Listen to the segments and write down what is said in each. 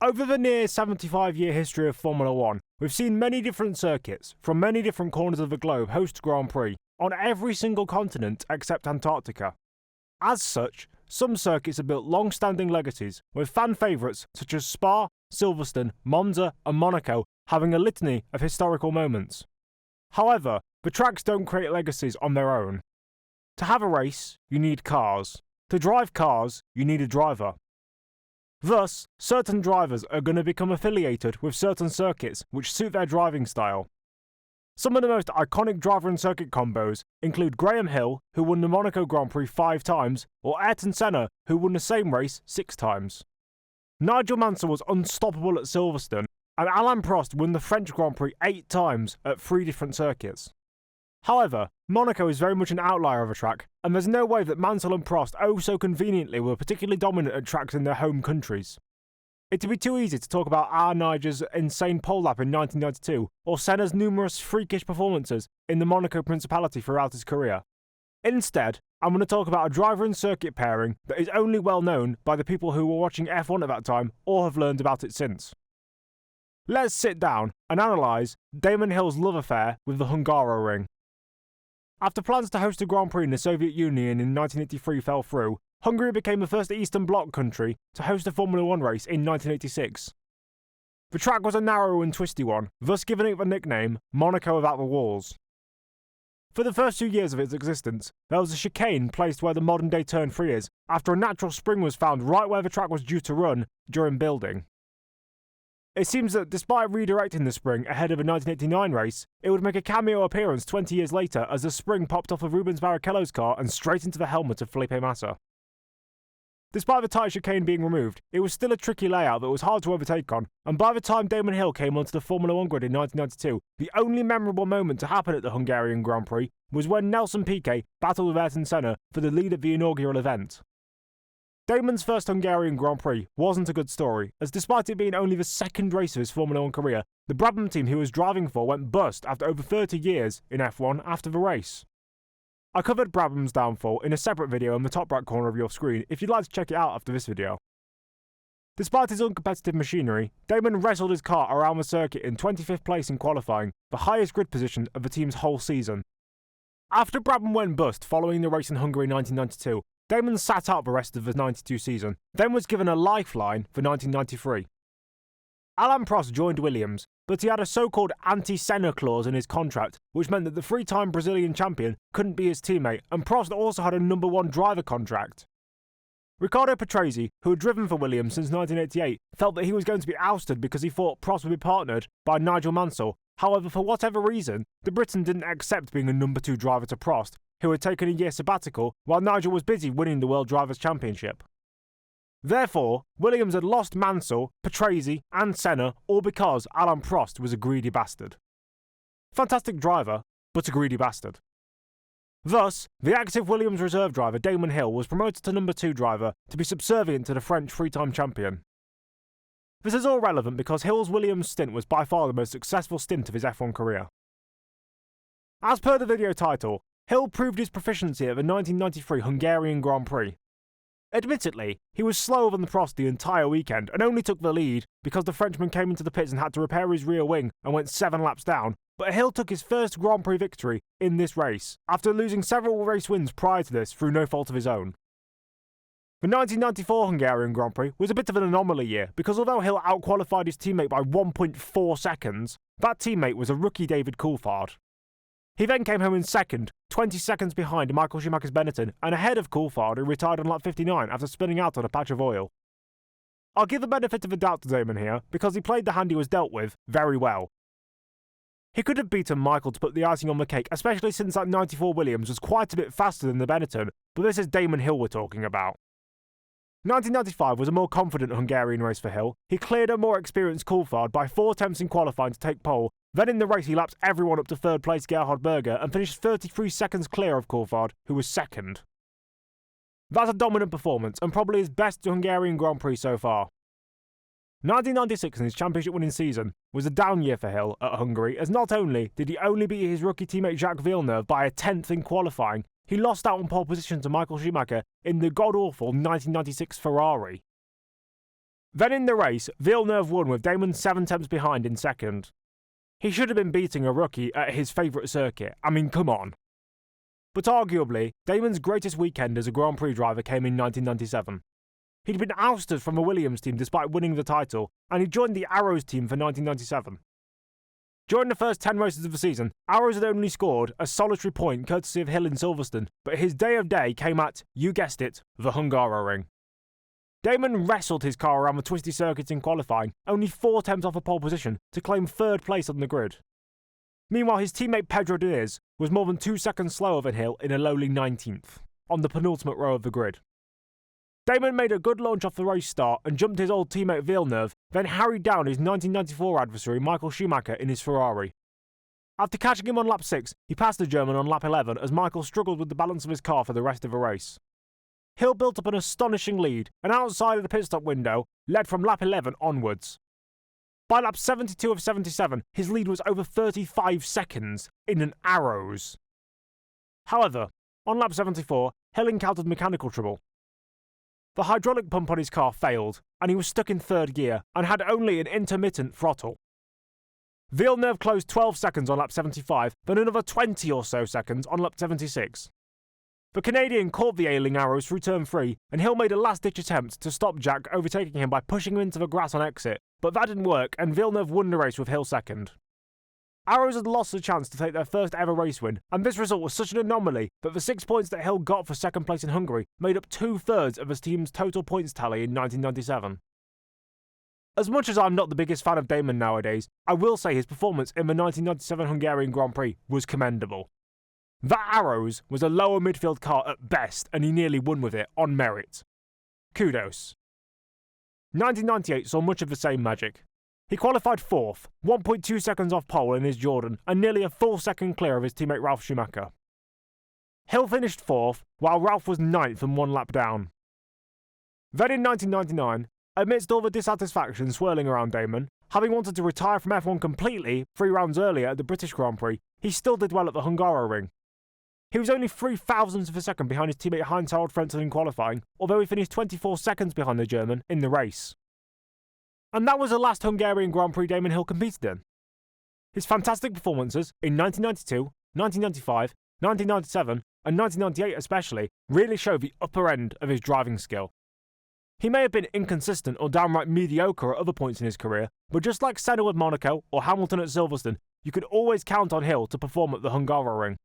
Over the near 75-year history of Formula One, we've seen many different circuits from many different corners of the globe host Grand Prix on every single continent except Antarctica. As such, some circuits have built long-standing legacies, with fan favourites such as Spa, Silverstone, Monza and Monaco having a litany of historical moments. However, the tracks don't create legacies on their own. To have a race, you need cars. To drive cars, you need a driver. Thus, certain drivers are going to become affiliated with certain circuits which suit their driving style. Some of the most iconic driver and circuit combos include Graham Hill, who won the Monaco Grand Prix 5 times, or Ayrton Senna, who won the same race 6 times. Nigel Mansell was unstoppable at Silverstone, and Alain Prost won the French Grand Prix 8 times at 3 different circuits. However, Monaco is very much an outlier of a track, and there's no way that Mansell and Prost oh so conveniently were particularly dominant at tracks in their home countries. It'd be too easy to talk about our Nigel's insane pole lap in 1992, or Senna's numerous freakish performances in the Monaco Principality throughout his career. Instead, I'm going to talk about a driver and circuit pairing that is only well known by the people who were watching F1 at that time or have learned about it since. Let's sit down and analyse Damon Hill's love affair with the Hungaroring. After plans to host a Grand Prix in the Soviet Union in 1983 fell through, Hungary became the first Eastern Bloc country to host a Formula One race in 1986. The track was a narrow and twisty one, thus giving it the nickname Monaco without the walls. For the first 2 years of its existence, there was a chicane placed where the modern-day turn 3 is, after a natural spring was found right where the track was due to run during building. It seems that despite redirecting the spring ahead of a 1989 race, it would make a cameo appearance 20 years later as the spring popped off of Rubens Barrichello's car and straight into the helmet of Felipe Massa. Despite the tight chicane being removed, it was still a tricky layout that was hard to overtake on, and by the time Damon Hill came onto the Formula One grid in 1992, the only memorable moment to happen at the Hungarian Grand Prix was when Nelson Piquet battled with Ayrton Senna for the lead at the inaugural event. Damon's first Hungarian Grand Prix wasn't a good story, as despite it being only the second race of his Formula One career, the Brabham team he was driving for went bust after over 30 years in F1 after the race. I covered Brabham's downfall in a separate video in the top right corner of your screen if you'd like to check it out after this video. Despite his uncompetitive machinery, Damon wrestled his car around the circuit in 25th place in qualifying, the highest grid position of the team's whole season. After Brabham went bust following the race in Hungary 1992, Damon sat out the rest of the 92 season, then was given a lifeline for 1993. Alain Prost joined Williams, but he had a so-called anti-Senna clause in his contract, which meant that the 3-time Brazilian champion couldn't be his teammate, and Prost also had a number 1 driver contract. Riccardo Patrese, who had driven for Williams since 1988, felt that he was going to be ousted because he thought Prost would be partnered by Nigel Mansell. However, for whatever reason, the Briton didn't accept being a number 2 driver to Prost, who had taken a year sabbatical while Nigel was busy winning the World Drivers' Championship. Therefore, Williams had lost Mansell, Patrese and Senna all because Alain Prost was a greedy bastard. Fantastic driver, but a greedy bastard. Thus, the active Williams reserve driver Damon Hill was promoted to number 2 driver to be subservient to the French 3-time champion. This is all relevant because Hill's Williams stint was by far the most successful stint of his F1 career. As per the video title, Hill proved his proficiency at the 1993 Hungarian Grand Prix. Admittedly, he was slower than Prost the entire weekend and only took the lead because the Frenchman came into the pits and had to repair his rear wing and went 7 laps down, but Hill took his first Grand Prix victory in this race, after losing several race wins prior to this through no fault of his own. The 1994 Hungarian Grand Prix was a bit of an anomaly year because although Hill outqualified his teammate by 1.4 seconds, that teammate was a rookie David Coulthard. He then came home in second, 20 seconds behind Michael Schumacher's Benetton and ahead of Coulthard, who retired on lap 59 after spinning out on a patch of oil. I'll give the benefit of the doubt to Damon here because he played the hand he was dealt with very well. He could have beaten Michael to put the icing on the cake, especially since that 94 Williams was quite a bit faster than the Benetton, but this is Damon Hill we're talking about. 1995 was a more confident Hungarian race for Hill. He cleared a more experienced Coulthard by 4 attempts in qualifying to take pole. Then in the race he lapped everyone up to 3rd place Gerhard Berger and finished 33 seconds clear of Coulthard, who was 2nd. That's a dominant performance and probably his best Hungarian Grand Prix so far. 1996 in his championship-winning season was a down year for Hill at Hungary, as not only did he only beat his rookie teammate Jacques Villeneuve by a 10th in qualifying, he lost out on pole position to Michael Schumacher in the god-awful 1996 Ferrari. Then in the race, Villeneuve won with Damon 7 tenths behind in second. He should have been beating a rookie at his favourite circuit. I mean, come on. But arguably, Damon's greatest weekend as a Grand Prix driver came in 1997. He'd been ousted from a Williams team despite winning the title, and he joined the Arrows team for 1997. During the first 10 races of the season, Arrows had only scored a solitary point courtesy of Hill in Silverstone, but his day of day came at, you guessed it, the Hungaroring. Damon wrestled his car around the twisty circuit in qualifying, only 4 tenths off a pole position, to claim 3rd place on the grid. Meanwhile, his teammate Pedro Diniz was more than 2 seconds slower than Hill in a lowly 19th, on the penultimate row of the grid. Damon made a good launch off the race start and jumped his old teammate Villeneuve, then harried down his 1994 adversary Michael Schumacher in his Ferrari. After catching him on lap 6, he passed the German on lap 11 as Michael struggled with the balance of his car for the rest of the race. Hill built up an astonishing lead, and outside of the pit stop window, led from lap 11 onwards. By lap 72 of 77, his lead was over 35 seconds in an Arrows. However, on lap 74, Hill encountered mechanical trouble. The hydraulic pump on his car failed, and he was stuck in 3rd gear and had only an intermittent throttle. Villeneuve closed 12 seconds on lap 75, then another 20 or so seconds on lap 76. The Canadian caught the ailing Arrows through turn 3, and Hill made a last-ditch attempt to stop Jack, overtaking him by pushing him into the grass on exit, but that didn't work, and Villeneuve won the race with Hill second. Arrows had lost the chance to take their first ever race win, and this result was such an anomaly that the 6 points that Hill got for second place in Hungary made up 2/3 of his team's total points tally in 1997. As much as I'm not the biggest fan of Damon nowadays, I will say his performance in the 1997 Hungarian Grand Prix was commendable. That Arrows was a lower midfield car at best, and he nearly won with it on merit. Kudos. 1998 saw much of the same magic. He qualified 4th, 1.2 seconds off pole in his Jordan, and nearly a full second clear of his teammate Ralf Schumacher. Hill finished 4th, while Ralf was 9th and 1 lap down. Then in 1999, amidst all the dissatisfaction swirling around Damon, having wanted to retire from F1 completely 3 rounds earlier at the British Grand Prix, he still did well at the Hungaroring. He was only 3 thousandths of a second behind his teammate Heinz-Harald Frentzen in qualifying, although he finished 24 seconds behind the German in the race. And that was the last Hungarian Grand Prix Damon Hill competed in. His fantastic performances in 1992, 1995, 1997, and 1998 especially really show the upper end of his driving skill. He may have been inconsistent or downright mediocre at other points in his career, but just like Senna at Monaco or Hamilton at Silverstone, you could always count on Hill to perform at the Hungaroring.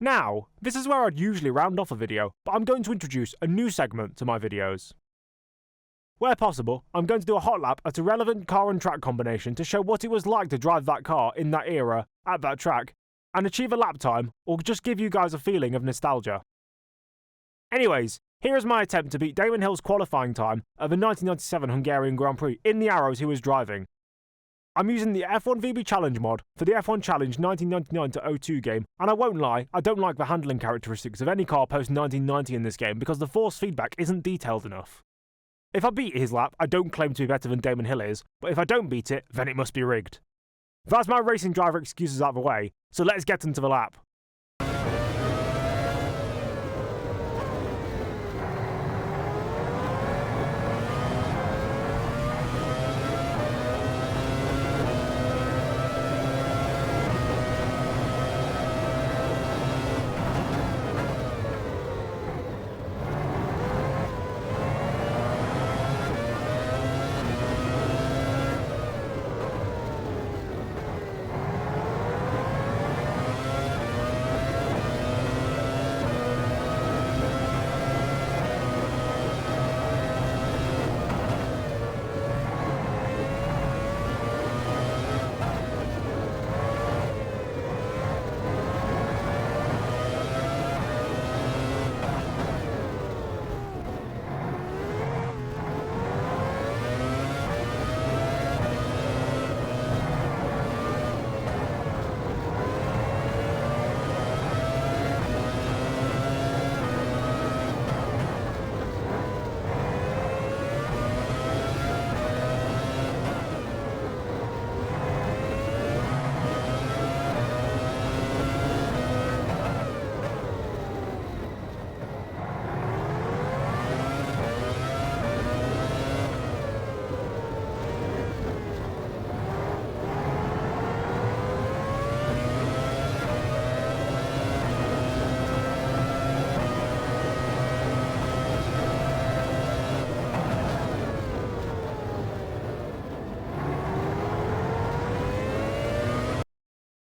Now, this is where I'd usually round off a video, but I'm going to introduce a new segment to my videos. Where possible, I'm going to do a hot lap at a relevant car and track combination to show what it was like to drive that car in that era, at that track, and achieve a lap time, or just give you guys a feeling of nostalgia. Anyways, here is my attempt to beat Damon Hill's qualifying time at the 1997 Hungarian Grand Prix in the Arrows he was driving. I'm using the F1 VB Challenge mod for the F1 Challenge 1999-02 game, and I won't lie, I don't like the handling characteristics of any car post 1990 in this game because the force feedback isn't detailed enough. If I beat his lap, I don't claim to be better than Damon Hill is, but if I don't beat it, then it must be rigged. That's my racing driver excuses out of the way, so let's get into the lap.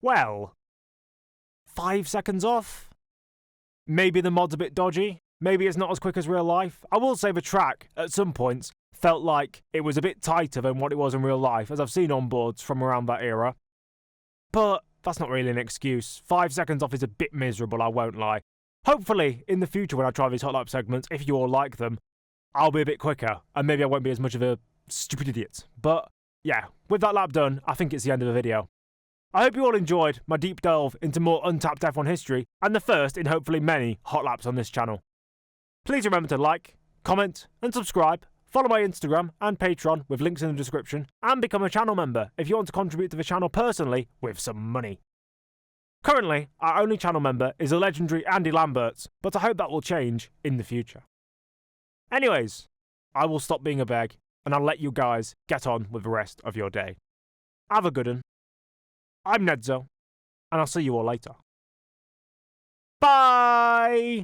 well, 5 seconds off? Maybe the mod's a bit dodgy. Maybe it's not as quick as real life. I will say the track, at some points, felt like it was a bit tighter than what it was in real life, as I've seen on boards from around that era. But that's not really an excuse. 5 seconds off is a bit miserable, I won't lie. Hopefully, in the future when I try these hot lap segments, if you all like them, I'll be a bit quicker, and maybe I won't be as much of a stupid idiot. But yeah, with that lap done, I think it's the end of the video. I hope you all enjoyed my deep delve into more untapped F1 history, and the first in hopefully many hot laps on this channel. Please remember to like, comment, and subscribe. Follow my Instagram and Patreon with links in the description, and become a channel member if you want to contribute to the channel personally with some money. Currently, our only channel member is the legendary Andy Lamberts, but I hope that will change in the future. Anyways, I will stop being a beg, and I'll let you guys get on with the rest of your day. Have a good one. I'm Nedzo, and I'll see you all later. Bye!